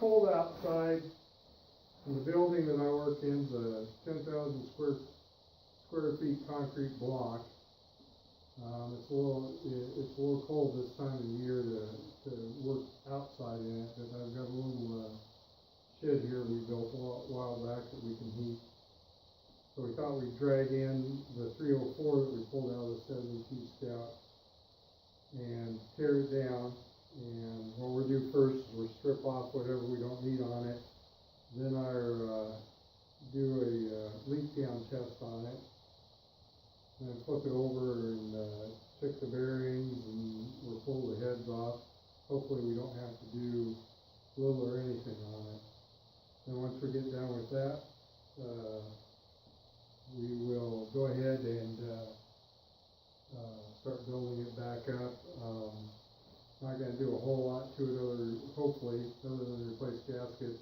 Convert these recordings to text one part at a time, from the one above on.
cold outside. And the building that I work in is a 10,000 square feet concrete block. It's a little cold this time of year to work outside in it, but I've got a little shed here we built a while back that we can heat. So we thought we'd drag in the 304 that we pulled out of the 72 Scout and tear it down. And what we'll do first is we'll strip off whatever we don't need on it. Then do a leak down test on it. And then flip it over and check the bearings and we'll pull the heads off. Hopefully we don't have to do little or anything on it. And once we get done with that, we will go ahead and start building it back up. Not going to do a whole lot to it hopefully, other than replace gaskets.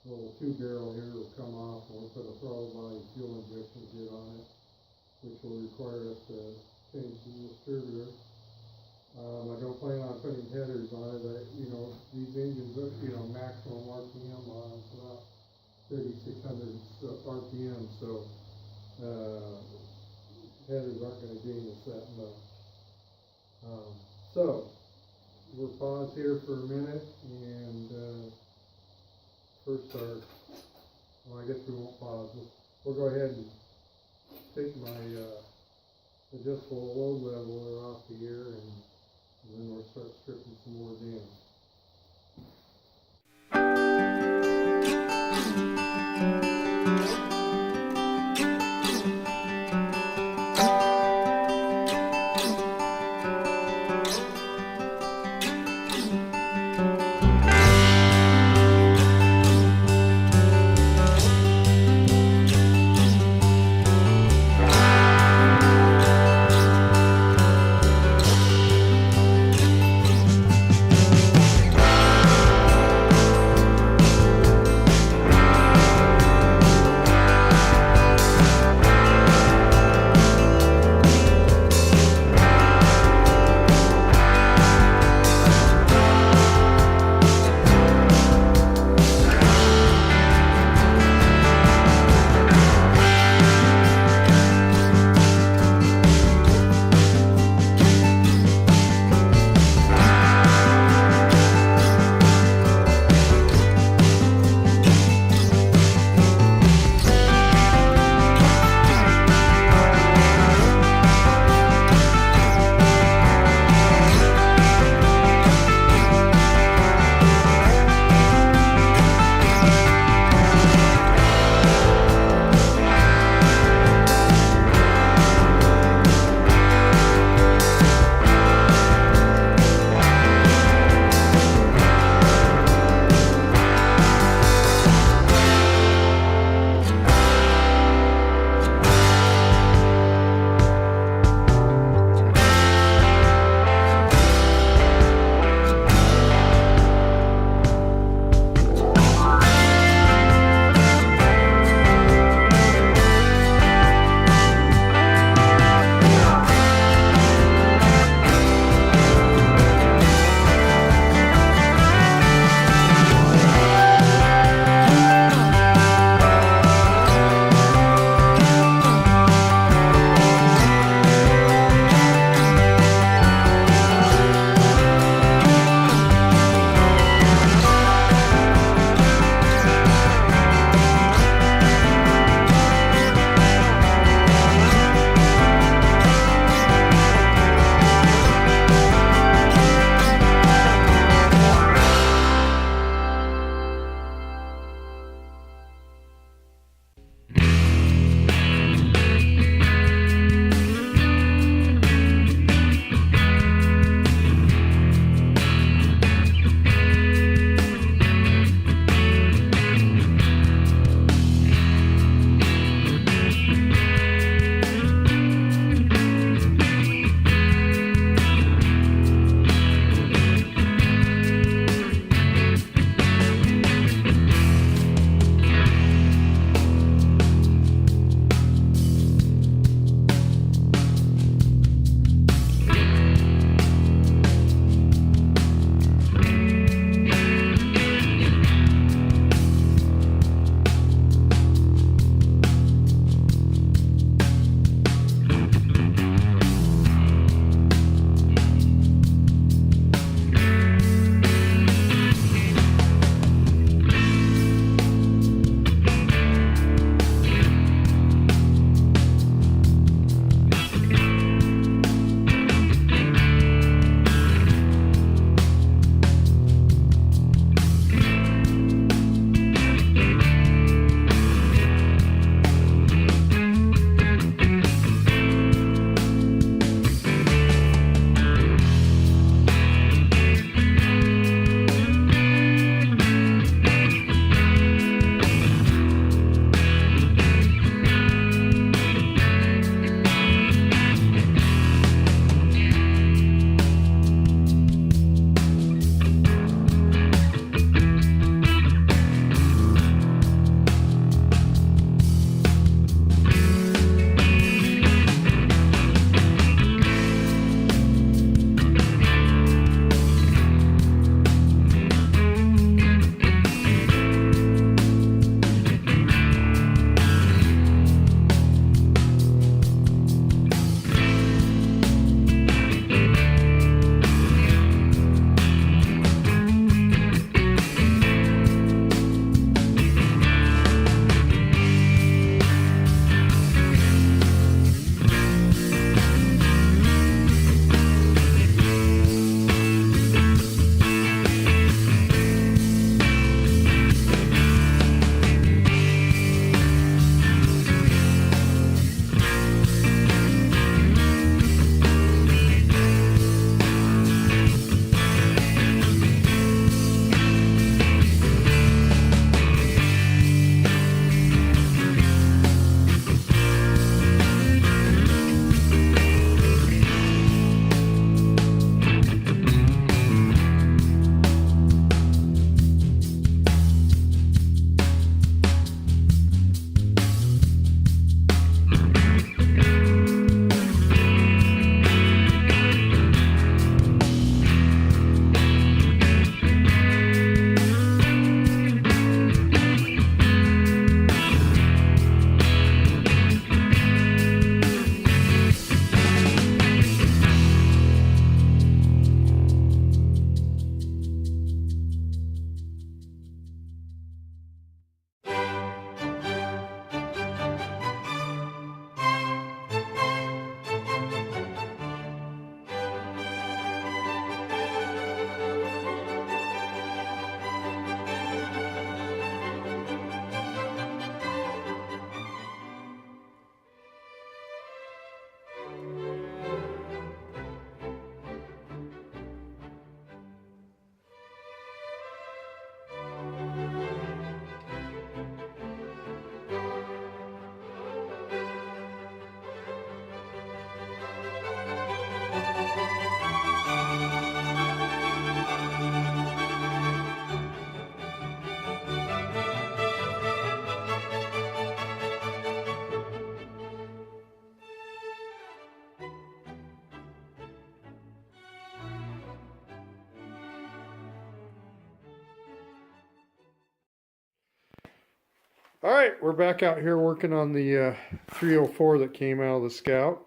A little 2-barrel here will come off and we'll put a throttle body fuel injection kit on it, which will require us to change the distributor. I don't plan on putting headers on it. These engines are, maximum RPM on them, it's about 3,600 RPM, so headers aren't going to gain us that much. So we'll pause here for a minute and first I guess we won't pause. We'll go ahead and take my adjustable load leveler off the air and then we'll start stripping some more down. Alright, we're back out here working on the 304 that came out of the Scout.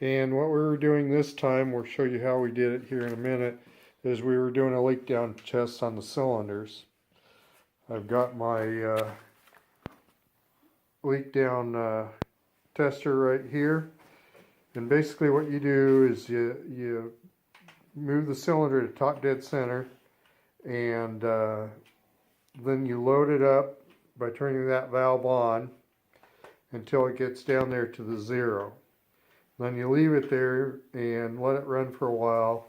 And what we were doing this time, we'll show you how we did it here in a minute, is we were doing a leak down test on the cylinders. I've got my leak down tester right here. And basically what you do is you move the cylinder to top dead center, and then you load it up by turning that valve on until it gets down there to the 0. Then you leave it there and let it run for a while,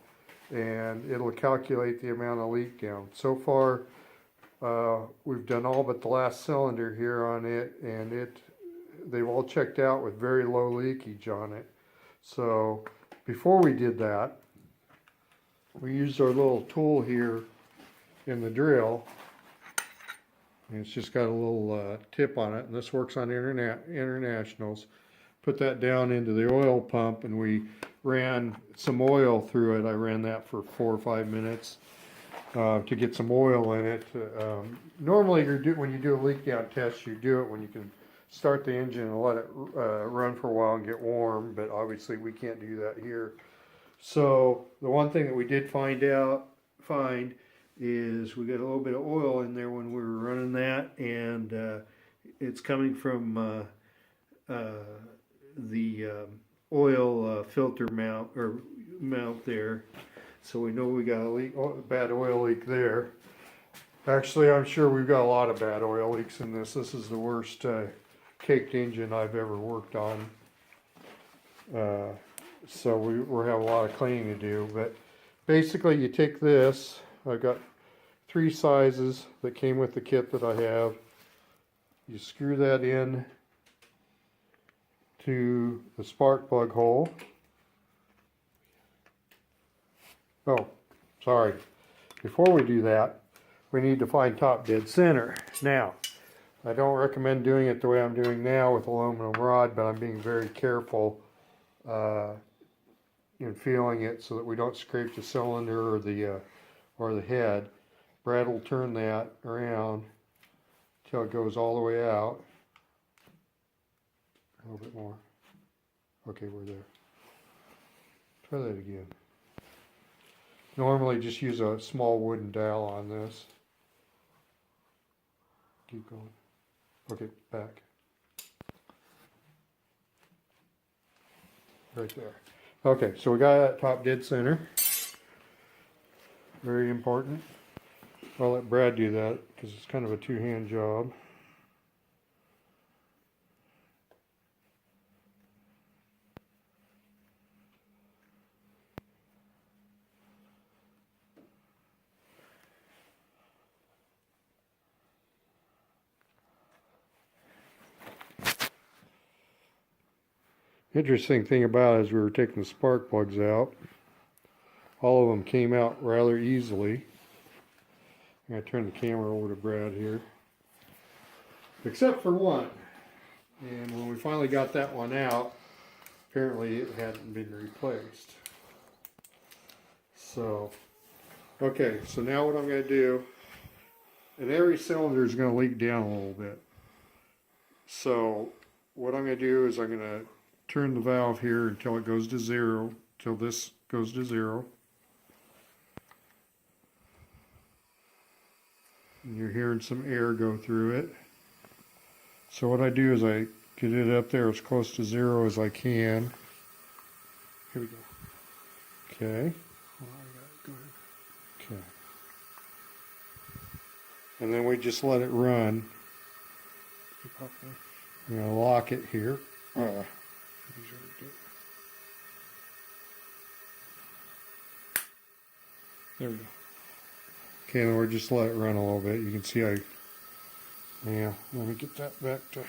and it'll calculate the amount of leak down. So far we've done all but the last cylinder here on it, and they've all checked out with very low leakage on it. So before we did that, we used our little tool here in the drill, and it's just got a little tip on it, and this works on internationals. Put that down into the oil pump, and we ran some oil through it. I ran that for 4 or 5 minutes to get some oil in it. Normally when you do a leak down test, you do it when you can start the engine and let it run for a while and get warm, but obviously we can't do that here. So the one thing that we did find is we got a little bit of oil in there when we were running that, and it's coming from the oil filter mount there. So we know we got a bad oil leak there. Actually, I'm sure we've got a lot of bad oil leaks in this. This is the worst caked engine I've ever worked on. So we're having a lot of cleaning to do. But basically, you take this. I've got 3 sizes that came with the kit that I have. You screw that in to the spark plug hole. Oh, sorry. Before we do that, we need to find top dead center. Now, I don't recommend doing it the way I'm doing now with aluminum rod, but I'm being very careful in feeling it so that we don't scrape the cylinder or the head. Brad will turn that around until it goes all the way out. A little bit more. Okay, we're there. Try that again. Normally just use a small wooden dowel on this. Keep going. Okay, back. Right there. Okay, so we got that top dead center. Very important. I'll let Brad do that because it's kind of a two-hand job. Interesting thing about it is we were taking the spark plugs out. All of them came out rather easily. I'm going to turn the camera over to Brad here. Except for one. And when we finally got that one out, apparently it hadn't been replaced. So, okay, so now what I'm going to do, and every cylinder is going to leak down a little bit. So, what I'm going to do is I'm going to turn the valve here until it goes to 0, till this goes to 0. And you're hearing some air go through it. So what I do is I get it up there as close to 0 as I can. Here we go. Okay. Okay. And then we just let it run. I'm going to lock it here. There we go. Okay, and we'll just let it run a little bit. You can see let me get that back to...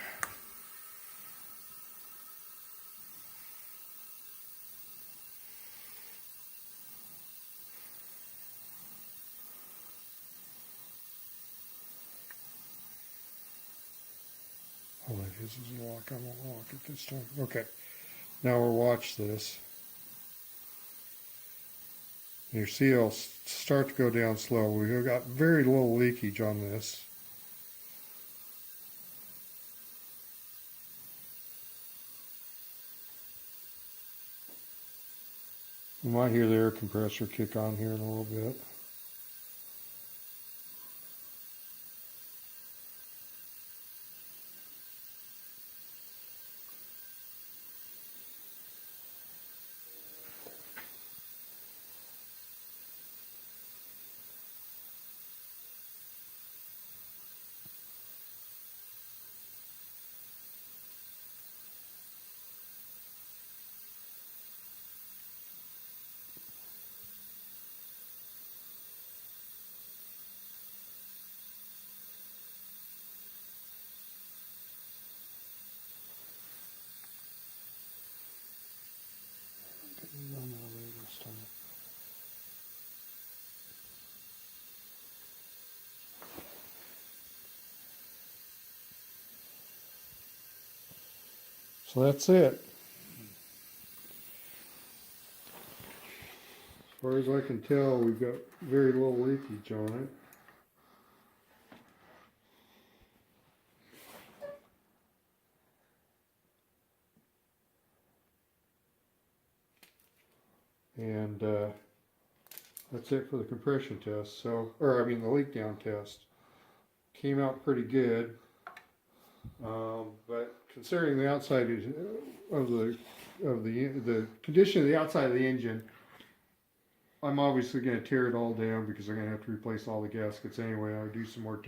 Oh, this is a lock. I won't lock it this time. Okay, now we'll watch this. You see it'll start to go down slow. We've got very little leakage on this. You might hear the air compressor kick on here in a little bit. So that's it. As far as I can tell, we've got very little leakage on it. And that's it for the compression test. So, or I mean the leak down test. Came out pretty good. But considering the outside of the condition of the outside of the engine, I'm obviously going to tear it all down because I'm going to have to replace all the gaskets anyway. I'll do some more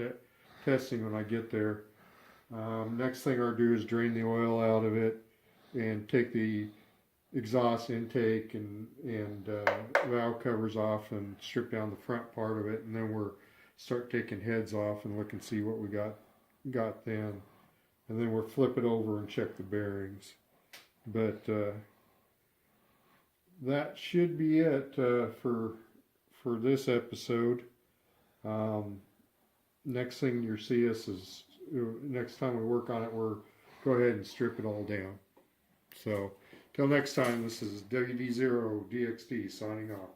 testing when I get there. Next thing I'll do is drain the oil out of it and take the exhaust intake and valve covers off and strip down the front part of it, and then we'll start taking heads off and look and see what we got then. And then we'll flip it over and check the bearings. But that should be it for this episode. Next thing you'll see us is next time we work on it, we'll go ahead and strip it all down. So till next time, this is WD0DXD signing off.